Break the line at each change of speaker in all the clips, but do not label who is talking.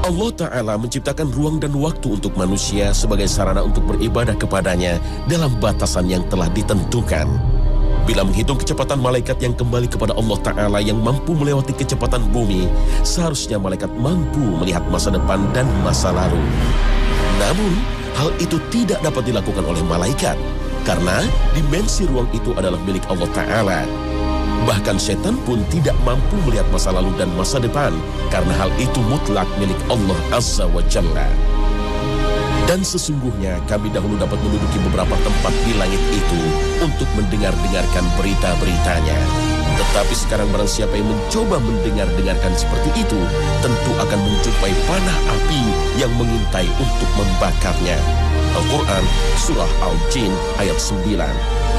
Allah Ta'ala menciptakan ruang dan waktu untuk manusia sebagai sarana untuk beribadah kepadanya dalam batasan yang telah ditentukan. Bila menghitung kecepatan malaikat yang kembali kepada Allah Ta'ala yang mampu melewati kecepatan bumi, seharusnya malaikat mampu melihat masa depan dan masa lalu. Namun, hal itu tidak dapat dilakukan oleh malaikat, karena dimensi ruang itu adalah milik Allah Ta'ala. Bahkan setan pun tidak mampu melihat masa lalu dan masa depan, karena hal itu mutlak milik Allah Azza wa Jalla. Dan sesungguhnya kami dahulu dapat menduduki beberapa tempat di langit itu untuk mendengar-dengarkan berita-beritanya. Tetapi sekarang barang siapa yang mencoba mendengar-dengarkan seperti itu, tentu akan menjumpai panah api yang mengintai untuk membakarnya. Al-Quran, Surah Al-Jin, ayat 9.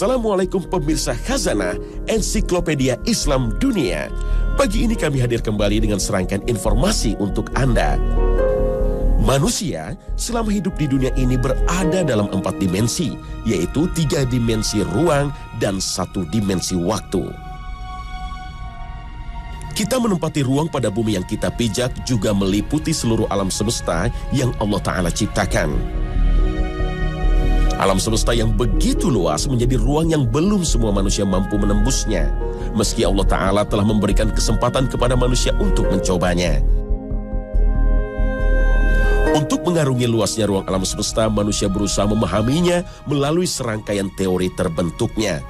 Assalamualaikum pemirsa Khazanah Ensiklopedia Islam Dunia. Pagi ini kami hadir kembali dengan serangkaian informasi untuk Anda. Manusia selama hidup di dunia ini berada dalam 4 dimensi, yaitu 3 dimensi ruang dan 1 dimensi waktu. Kita menempati ruang pada bumi yang kita pijak juga meliputi seluruh alam semesta yang Allah Ta'ala ciptakan. Alam semesta yang begitu luas menjadi ruang yang belum semua manusia mampu menembusnya, meski Allah Ta'ala telah memberikan kesempatan kepada manusia untuk mencobanya. Untuk mengarungi luasnya ruang alam semesta, manusia berusaha memahaminya melalui serangkaian teori terbentuknya.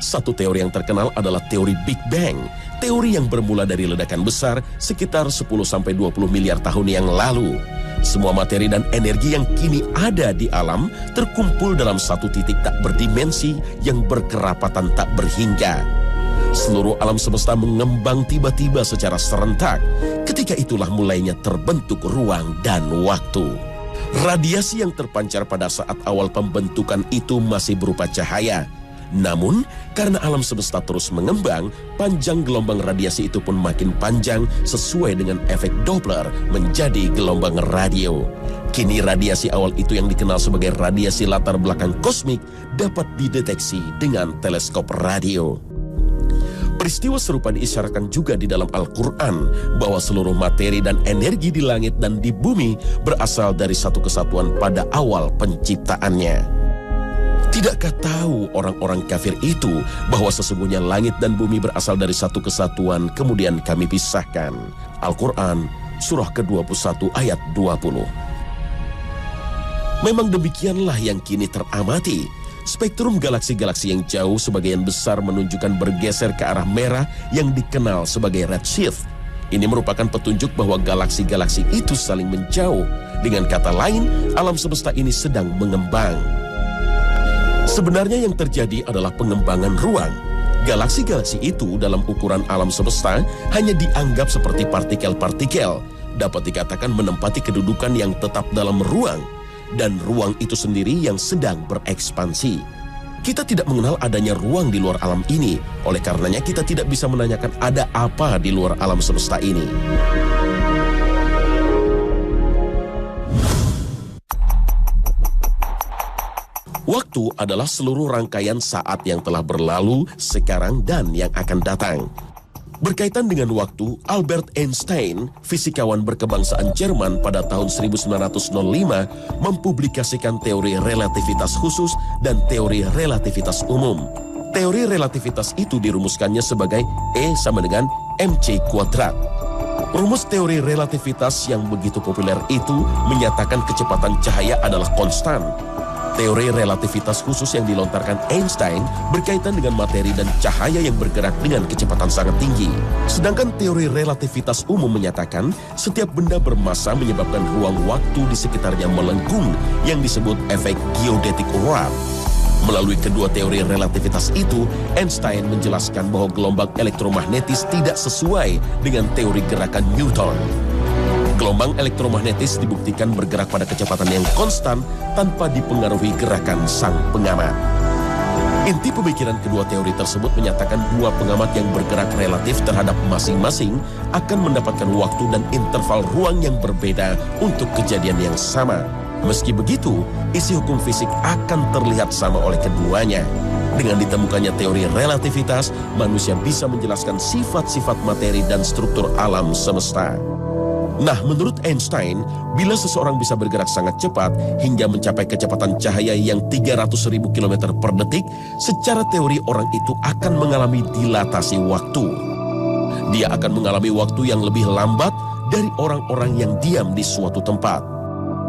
Satu teori yang terkenal adalah teori Big Bang, teori yang bermula dari ledakan besar sekitar 10-20 miliar tahun yang lalu. Semua materi dan energi yang kini ada di alam terkumpul dalam satu titik tak berdimensi yang berkerapatan tak berhingga. Seluruh alam semesta mengembang tiba-tiba secara serentak. Ketika itulah mulainya terbentuk ruang dan waktu. Radiasi yang terpancar pada saat awal pembentukan itu masih berupa cahaya. Namun, karena alam semesta terus mengembang, panjang gelombang radiasi itu pun makin panjang sesuai dengan efek Doppler menjadi gelombang radio. Kini radiasi awal itu yang dikenal sebagai radiasi latar belakang kosmik dapat dideteksi dengan teleskop radio. Peristiwa serupa diisyaratkan juga di dalam Al-Quran bahwa seluruh materi dan energi di langit dan di bumi berasal dari satu kesatuan pada awal penciptaannya. Tidakkah tahu orang-orang kafir itu bahwa sesungguhnya langit dan bumi berasal dari satu kesatuan kemudian kami pisahkan? Al-Quran, surah ke-21 ayat 20. Memang demikianlah yang kini teramati. Spektrum galaksi-galaksi yang jauh sebagian besar menunjukkan bergeser ke arah merah yang dikenal sebagai redshift. Ini merupakan petunjuk bahwa galaksi-galaksi itu saling menjauh. Dengan kata lain, alam semesta ini sedang mengembang. Sebenarnya yang terjadi adalah pengembangan ruang. Galaksi-galaksi itu dalam ukuran alam semesta hanya dianggap seperti partikel-partikel, dapat dikatakan menempati kedudukan yang tetap dalam ruang, dan ruang itu sendiri yang sedang berekspansi. Kita tidak mengenal adanya ruang di luar alam ini, oleh karenanya kita tidak bisa menanyakan ada apa di luar alam semesta ini. Waktu adalah seluruh rangkaian saat yang telah berlalu, sekarang, dan yang akan datang. Berkaitan dengan waktu, Albert Einstein, fisikawan berkebangsaan Jerman pada tahun 1905, mempublikasikan teori relativitas khusus dan teori relativitas umum. Teori relativitas itu dirumuskannya sebagai E sama dengan mc². Rumus teori relativitas yang begitu populer itu menyatakan kecepatan cahaya adalah konstan. Teori relativitas khusus yang dilontarkan Einstein berkaitan dengan materi dan cahaya yang bergerak dengan kecepatan sangat tinggi. Sedangkan teori relativitas umum menyatakan setiap benda bermassa menyebabkan ruang waktu di sekitarnya melengkung yang disebut efek geodetic warp. Melalui kedua teori relativitas itu, Einstein menjelaskan bahwa gelombang elektromagnetis tidak sesuai dengan teori gerakan Newton. Gelombang elektromagnetis dibuktikan bergerak pada kecepatan yang konstan tanpa dipengaruhi gerakan sang pengamat. Inti pemikiran kedua teori tersebut menyatakan dua pengamat yang bergerak relatif terhadap masing-masing akan mendapatkan waktu dan interval ruang yang berbeda untuk kejadian yang sama. Meski begitu, isi hukum fisik akan terlihat sama oleh keduanya. Dengan ditemukannya teori relativitas, manusia bisa menjelaskan sifat-sifat materi dan struktur alam semesta. Nah, menurut Einstein, bila seseorang bisa bergerak sangat cepat hingga mencapai kecepatan cahaya yang 300.000 km per detik, secara teori orang itu akan mengalami dilatasi waktu. Dia akan mengalami waktu yang lebih lambat dari orang-orang yang diam di suatu tempat.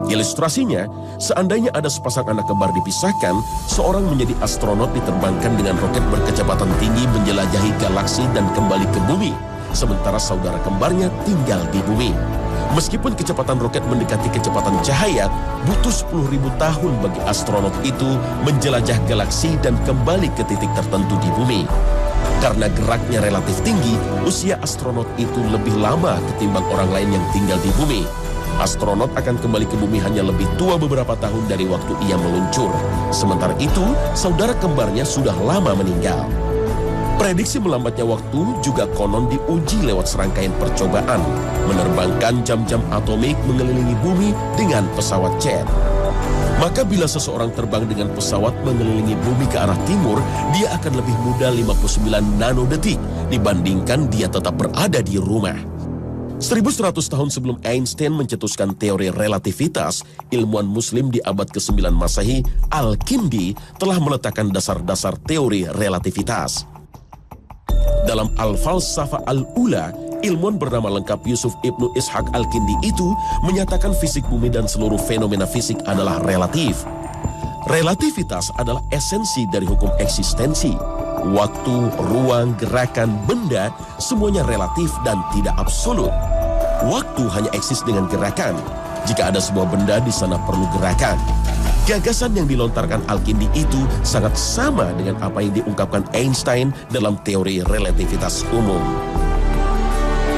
Ilustrasinya, seandainya ada sepasang anak kembar dipisahkan, seorang menjadi astronot diterbangkan dengan roket berkecepatan tinggi menjelajahi galaksi dan kembali ke bumi, sementara saudara kembarnya tinggal di bumi. Meskipun kecepatan roket mendekati kecepatan cahaya, butuh 10.000 tahun bagi astronot itu menjelajah galaksi dan kembali ke titik tertentu di bumi. Karena geraknya relatif tinggi, usia astronot itu lebih lama ketimbang orang lain yang tinggal di bumi. Astronot akan kembali ke bumi hanya lebih tua beberapa tahun dari waktu ia meluncur. Sementara itu, saudara kembarnya sudah lama meninggal. Prediksi melambatnya waktu juga konon diuji lewat serangkaian percobaan, menerbangkan jam-jam atomik mengelilingi bumi dengan pesawat jet. Maka bila seseorang terbang dengan pesawat mengelilingi bumi ke arah timur, dia akan lebih muda 59 nanodetik dibandingkan dia tetap berada di rumah. 1100 tahun sebelum Einstein mencetuskan teori relativitas, ilmuwan muslim di abad ke-9 Masehi, Al-Kindi, telah meletakkan dasar-dasar teori relativitas. Dalam Al-Falsafah Al-Ula, ilmuwan bernama lengkap Yusuf Ibnu Ishaq Al-Kindi itu menyatakan fisik bumi dan seluruh fenomena fisik adalah relatif. Relativitas adalah esensi dari hukum eksistensi. Waktu, ruang, gerakan, benda, semuanya relatif dan tidak absolut. Waktu hanya eksis dengan gerakan. Jika ada sebuah benda, di sana perlu gerakan. Gagasan yang dilontarkan Al-Kindi itu sangat sama dengan apa yang diungkapkan Einstein dalam teori relativitas umum.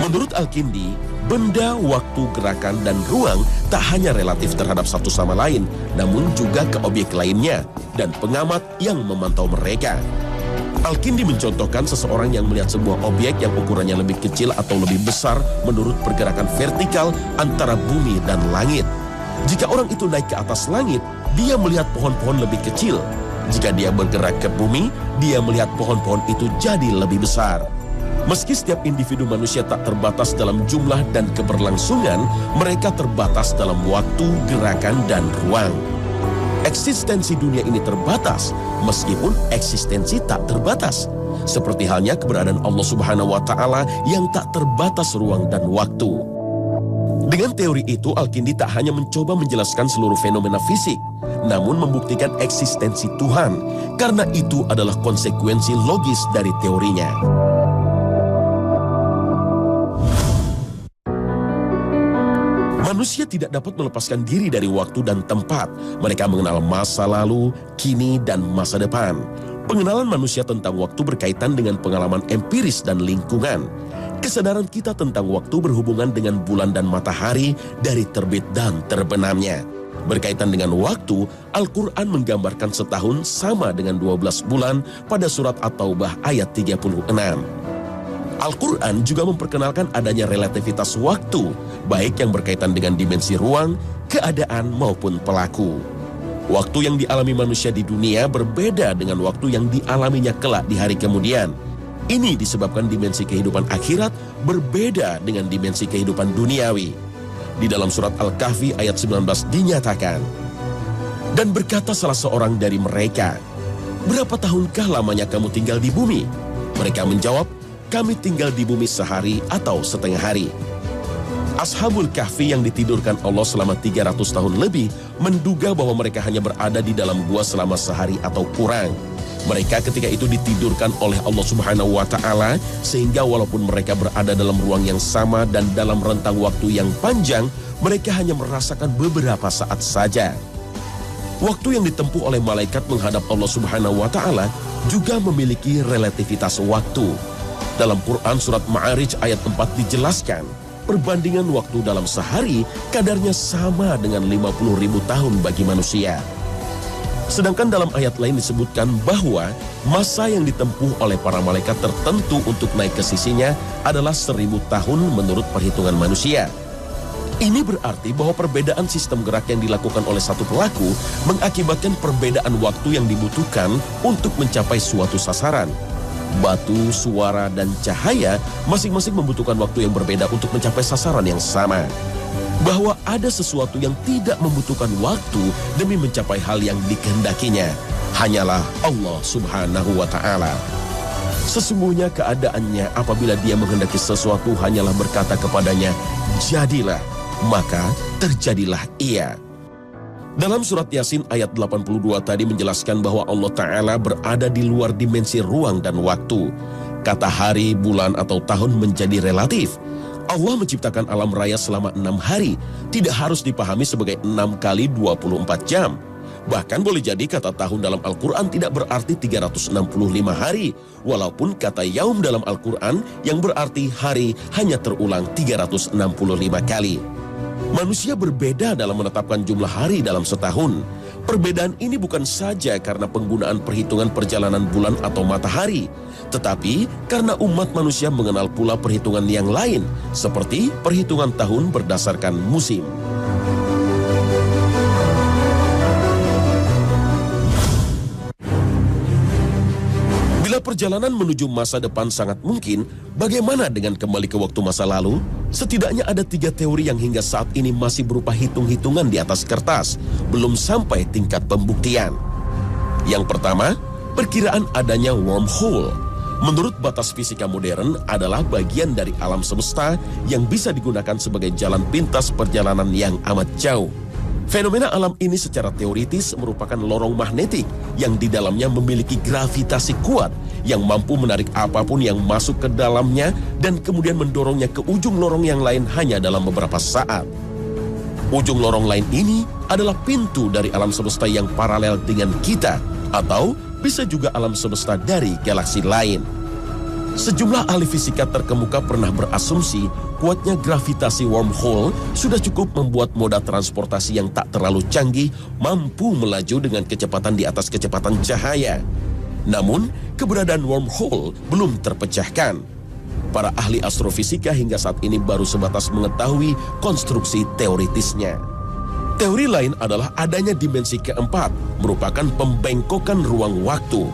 Menurut Al-Kindi, benda, waktu, gerakan, dan ruang tak hanya relatif terhadap satu sama lain, namun juga ke objek lainnya dan pengamat yang memantau mereka. Al-Kindi mencontohkan seseorang yang melihat sebuah objek yang ukurannya lebih kecil atau lebih besar menurut pergerakan vertikal antara bumi dan langit. Jika orang itu naik ke atas langit, dia melihat pohon-pohon lebih kecil. Jika dia bergerak ke bumi, dia melihat pohon-pohon itu jadi lebih besar. Meski setiap individu manusia tak terbatas dalam jumlah dan keberlangsungan, mereka terbatas dalam waktu, gerakan, dan ruang. Eksistensi dunia ini terbatas, meskipun eksistensi tak terbatas. Seperti halnya keberadaan Allah Subhanahu wa Ta'ala yang tak terbatas ruang dan waktu. Dengan teori itu, Al-Kindi tak hanya mencoba menjelaskan seluruh fenomena fisik, namun membuktikan eksistensi Tuhan, karena itu adalah konsekuensi logis dari teorinya. Manusia tidak dapat melepaskan diri dari waktu dan tempat. Mereka mengenal masa lalu, kini, dan masa depan. Pengenalan manusia tentang waktu berkaitan dengan pengalaman empiris dan lingkungan. Kesadaran kita tentang waktu berhubungan dengan bulan dan matahari dari terbit dan terbenamnya. Berkaitan dengan waktu, Al-Quran menggambarkan setahun sama dengan 12 bulan pada surat At-Taubah ayat 36. Al-Quran juga memperkenalkan adanya relativitas waktu, baik yang berkaitan dengan dimensi ruang, keadaan maupun pelaku. Waktu yang dialami manusia di dunia berbeda dengan waktu yang dialaminya kelak di hari kemudian. Ini disebabkan dimensi kehidupan akhirat berbeda dengan dimensi kehidupan duniawi. Di dalam surat Al-Kahfi ayat 19 dinyatakan, dan berkata salah seorang dari mereka, berapa tahunkah lamanya kamu tinggal di bumi? Mereka menjawab, kami tinggal di bumi sehari atau setengah hari. Ashabul Kahfi yang ditidurkan Allah selama 300 tahun lebih menduga bahwa mereka hanya berada di dalam gua selama sehari atau kurang. Mereka ketika itu ditidurkan oleh Allah Subhanahu wa Ta'ala, sehingga walaupun mereka berada dalam ruang yang sama dan dalam rentang waktu yang panjang, mereka hanya merasakan beberapa saat saja. Waktu yang ditempuh oleh malaikat menghadap Allah Subhanahu wa Ta'ala juga memiliki relativitas waktu. Dalam Quran surat Ma'arij ayat 4 dijelaskan, perbandingan waktu dalam sehari kadarnya sama dengan 50.000 tahun bagi manusia. Sedangkan dalam ayat lain disebutkan bahwa masa yang ditempuh oleh para malaikat tertentu untuk naik ke sisinya adalah 1000 tahun menurut perhitungan manusia. Ini berarti bahwa perbedaan sistem gerak yang dilakukan oleh satu pelaku mengakibatkan perbedaan waktu yang dibutuhkan untuk mencapai suatu sasaran. Batu, suara, dan cahaya masing-masing membutuhkan waktu yang berbeda untuk mencapai sasaran yang sama. Bahwa ada sesuatu yang tidak membutuhkan waktu demi mencapai hal yang dikehendakinya, hanyalah Allah Subhanahu wa Ta'ala. Sesungguhnya keadaannya apabila Dia menghendaki sesuatu hanyalah berkata kepadanya, jadilah, maka terjadilah ia. Dalam surat Yasin ayat 82 tadi menjelaskan bahwa Allah Ta'ala berada di luar dimensi ruang dan waktu. Kata hari, bulan, atau tahun menjadi relatif. Allah menciptakan alam raya selama 6 hari, tidak harus dipahami sebagai 6 kali 24 jam. Bahkan boleh jadi kata tahun dalam Al-Quran tidak berarti 365 hari, walaupun kata yaum dalam Al-Quran yang berarti hari hanya terulang 365 kali. Manusia berbeda dalam menetapkan jumlah hari dalam setahun. Perbedaan ini bukan saja karena penggunaan perhitungan perjalanan bulan atau matahari, tetapi karena umat manusia mengenal pula perhitungan yang lain, seperti perhitungan tahun berdasarkan musim. Bila perjalanan menuju masa depan sangat mungkin, bagaimana dengan kembali ke waktu masa lalu? Setidaknya ada 3 teori yang hingga saat ini masih berupa hitung-hitungan di atas kertas, belum sampai tingkat pembuktian. Yang pertama, perkiraan adanya wormhole. Menurut batas fisika modern adalah bagian dari alam semesta yang bisa digunakan sebagai jalan pintas perjalanan yang amat jauh. Fenomena alam ini secara teoritis merupakan lorong magnetik yang di dalamnya memiliki gravitasi kuat yang mampu menarik apapun yang masuk ke dalamnya dan kemudian mendorongnya ke ujung lorong yang lain hanya dalam beberapa saat. Ujung lorong lain ini adalah pintu dari alam semesta yang paralel dengan kita, atau bisa juga alam semesta dari galaksi lain. Sejumlah ahli fisika terkemuka pernah berasumsi kuatnya gravitasi wormhole sudah cukup membuat moda transportasi yang tak terlalu canggih mampu melaju dengan kecepatan di atas kecepatan cahaya. Namun, keberadaan wormhole belum terpecahkan. Para ahli astrofisika hingga saat ini baru sebatas mengetahui konstruksi teoritisnya. Teori lain adalah adanya dimensi keempat, merupakan pembengkokan ruang waktu.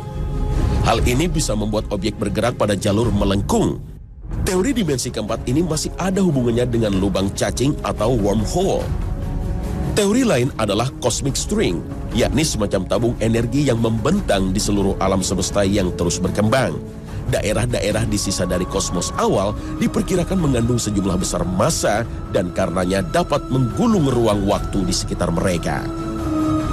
Hal ini bisa membuat objek bergerak pada jalur melengkung. Teori dimensi keempat ini masih ada hubungannya dengan lubang cacing atau wormhole. Teori lain adalah cosmic string, yakni semacam tabung energi yang membentang di seluruh alam semesta yang terus berkembang. Daerah-daerah di sisa dari kosmos awal diperkirakan mengandung sejumlah besar massa dan karenanya dapat menggulung ruang waktu di sekitar mereka.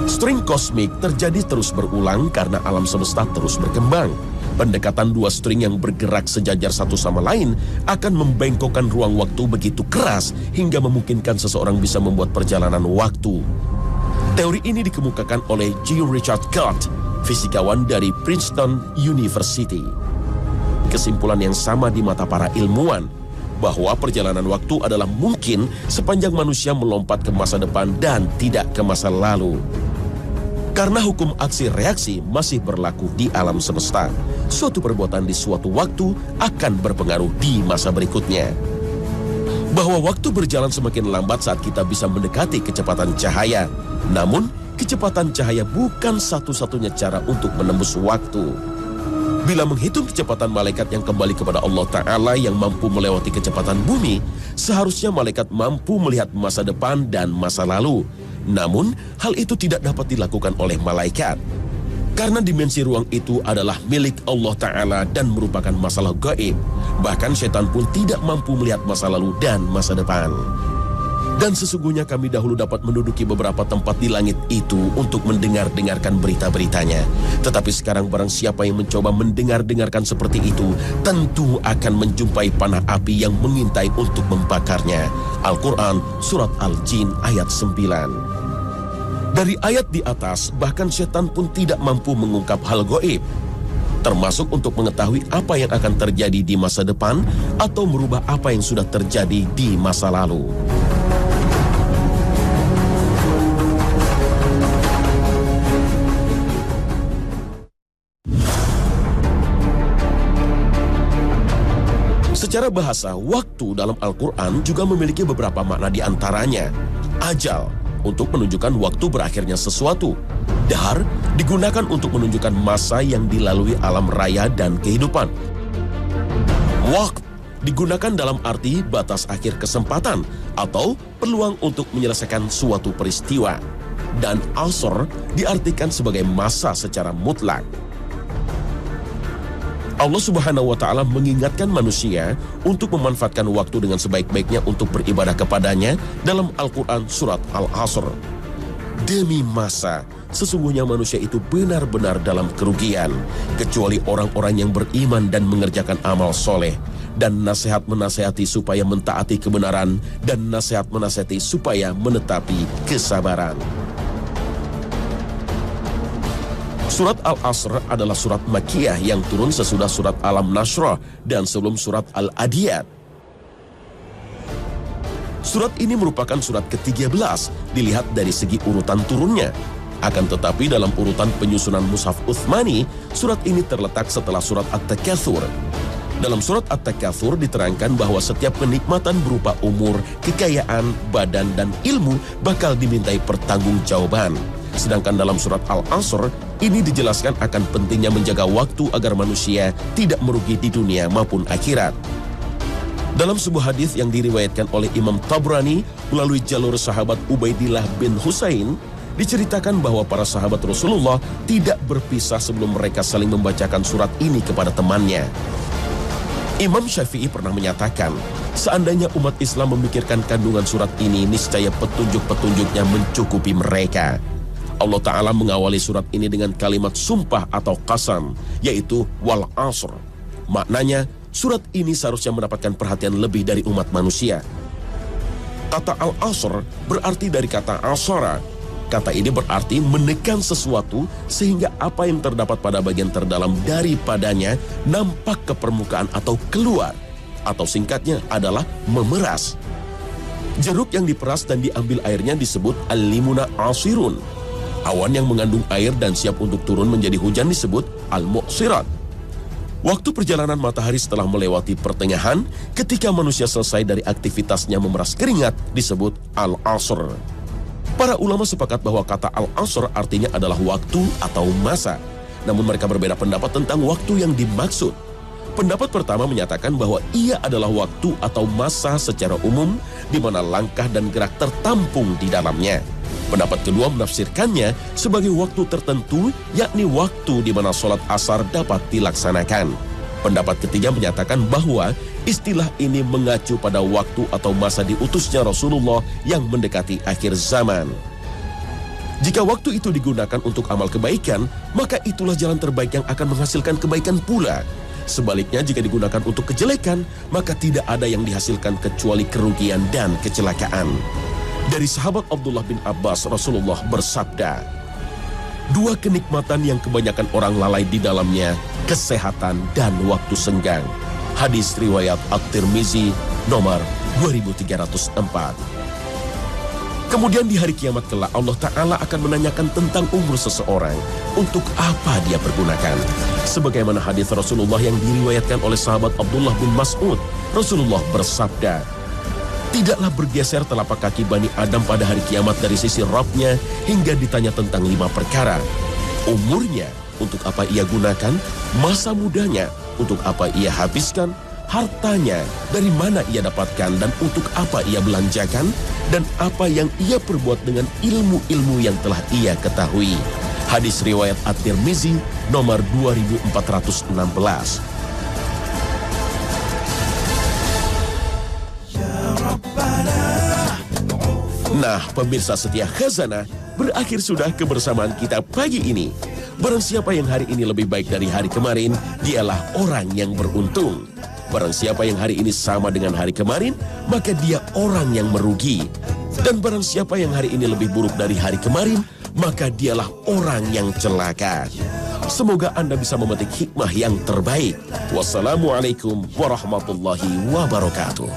String kosmik terjadi terus berulang karena alam semesta terus berkembang. Pendekatan 2 string yang bergerak sejajar satu sama lain akan membengkokkan ruang waktu begitu keras hingga memungkinkan seseorang bisa membuat perjalanan waktu. Teori ini dikemukakan oleh G. Richard Gart, fisikawan dari Princeton University. Kesimpulan yang sama di mata para ilmuwan, bahwa perjalanan waktu adalah mungkin sepanjang manusia melompat ke masa depan dan tidak ke masa lalu. Karena hukum aksi reaksi masih berlaku di alam semesta, suatu perbuatan di suatu waktu akan berpengaruh di masa berikutnya. Bahwa waktu berjalan semakin lambat saat kita bisa mendekati kecepatan cahaya. Namun, kecepatan cahaya bukan satu-satunya cara untuk menembus waktu. Bila menghitung kecepatan malaikat yang kembali kepada Allah Ta'ala yang mampu melewati kecepatan bumi, seharusnya malaikat mampu melihat masa depan dan masa lalu. Namun, hal itu tidak dapat dilakukan oleh malaikat. Karena dimensi ruang itu adalah milik Allah Ta'ala dan merupakan masalah gaib. Bahkan setan pun tidak mampu melihat masa lalu dan masa depan. Dan sesungguhnya kami dahulu dapat menduduki beberapa tempat di langit itu untuk mendengar-dengarkan berita-beritanya. Tetapi sekarang barang siapa yang mencoba mendengar-dengarkan seperti itu, tentu akan menjumpai panah api yang mengintai untuk membakarnya. Al-Quran, Surat Al-Jin ayat 9. Dari ayat di atas, bahkan setan pun tidak mampu mengungkap hal gaib, termasuk untuk mengetahui apa yang akan terjadi di masa depan atau merubah apa yang sudah terjadi di masa lalu. Secara bahasa, waktu dalam Al-Quran juga memiliki beberapa makna, di antaranya ajal, untuk menunjukkan waktu berakhirnya sesuatu. Dahar digunakan untuk menunjukkan masa yang dilalui alam raya dan kehidupan. Waqt digunakan dalam arti batas akhir kesempatan atau peluang untuk menyelesaikan suatu peristiwa. Dan asr diartikan sebagai masa secara mutlak. Allah Subhanahu wa Ta'ala mengingatkan manusia untuk memanfaatkan waktu dengan sebaik-baiknya untuk beribadah kepadanya dalam Al-Quran surat Al-Asr. Demi masa, sesungguhnya manusia itu benar-benar dalam kerugian, kecuali orang-orang yang beriman dan mengerjakan amal soleh, dan nasihat menasihati supaya mentaati kebenaran, dan nasihat menasihati supaya menetapi kesabaran. Surat Al-Asr adalah surat Makkiyah yang turun sesudah surat Alam-Nashrah dan sebelum surat Al-Adiyat. Surat ini merupakan surat ke-13 dilihat dari segi urutan turunnya. Akan tetapi dalam urutan penyusunan Mushaf Utsmani, surat ini terletak setelah surat At-Takatsur. Dalam surat At-Takatsur diterangkan bahwa setiap kenikmatan berupa umur, kekayaan, badan, dan ilmu bakal dimintai pertanggungjawaban. Sedangkan dalam surat Al-Asr, ini dijelaskan akan pentingnya menjaga waktu agar manusia tidak merugi di dunia maupun akhirat. Dalam sebuah hadis yang diriwayatkan oleh Imam Tabrani melalui jalur sahabat Ubaidillah bin Husain, diceritakan bahwa para sahabat Rasulullah tidak berpisah sebelum mereka saling membacakan surat ini kepada temannya. Imam Syafi'i pernah menyatakan, seandainya umat Islam memikirkan kandungan surat ini, niscaya petunjuk-petunjuknya mencukupi mereka. Allah Ta'ala mengawali surat ini dengan kalimat sumpah atau qasam, yaitu wal asr. Maknanya, surat ini seharusnya mendapatkan perhatian lebih dari umat manusia. Kata al-asr berarti dari kata asara. Kata ini berarti menekan sesuatu sehingga apa yang terdapat pada bagian terdalam daripadanya nampak ke permukaan atau keluar. Atau singkatnya adalah memeras. Jeruk yang diperas dan diambil airnya disebut al-limuna asirun. Awan yang mengandung air dan siap untuk turun menjadi hujan disebut al-mu'sirat. Waktu perjalanan matahari setelah melewati pertengahan, ketika manusia selesai dari aktivitasnya memeras keringat, disebut al-asr. Para ulama sepakat bahwa kata al-asr artinya adalah waktu atau masa. Namun mereka berbeda pendapat tentang waktu yang dimaksud. Pendapat pertama menyatakan bahwa ia adalah waktu atau masa secara umum di mana langkah dan gerak tertampung di dalamnya. Pendapat kedua menafsirkannya sebagai waktu tertentu, yakni waktu di mana sholat asar dapat dilaksanakan. Pendapat ketiga menyatakan bahwa istilah ini mengacu pada waktu atau masa diutusnya Rasulullah yang mendekati akhir zaman. Jika waktu itu digunakan untuk amal kebaikan, maka itulah jalan terbaik yang akan menghasilkan kebaikan pula. Sebaliknya, jika digunakan untuk kejelekan, maka tidak ada yang dihasilkan kecuali kerugian dan kecelakaan. Dari sahabat Abdullah bin Abbas, Rasulullah bersabda, dua kenikmatan yang kebanyakan orang lalai di dalamnya, kesehatan dan waktu senggang. Hadis riwayat At-Tirmizi nomor 2304. Kemudian di hari kiamat kelak Allah Ta'ala akan menanyakan tentang umur seseorang, untuk apa dia pergunakan. Sebagaimana hadis Rasulullah yang diriwayatkan oleh sahabat Abdullah bin Mas'ud, Rasulullah bersabda, tidaklah bergeser telapak kaki Bani Adam pada hari kiamat dari sisi Rabb-nya hingga ditanya tentang 5 perkara. Umurnya, untuk apa ia gunakan, masa mudanya, untuk apa ia habiskan, hartanya, dari mana ia dapatkan dan untuk apa ia belanjakan, dan apa yang ia perbuat dengan ilmu-ilmu yang telah ia ketahui. Hadis riwayat At-Tirmizi nomor 2416. Nah, pemirsa setia Khazanah, berakhir sudah kebersamaan kita pagi ini. Barang siapa yang hari ini lebih baik dari hari kemarin, dialah orang yang beruntung. Barang siapa yang hari ini sama dengan hari kemarin, maka dia orang yang merugi. Dan barang siapa yang hari ini lebih buruk dari hari kemarin, maka dialah orang yang celaka. Semoga Anda bisa memetik hikmah yang terbaik. Wassalamualaikum warahmatullahi wabarakatuh.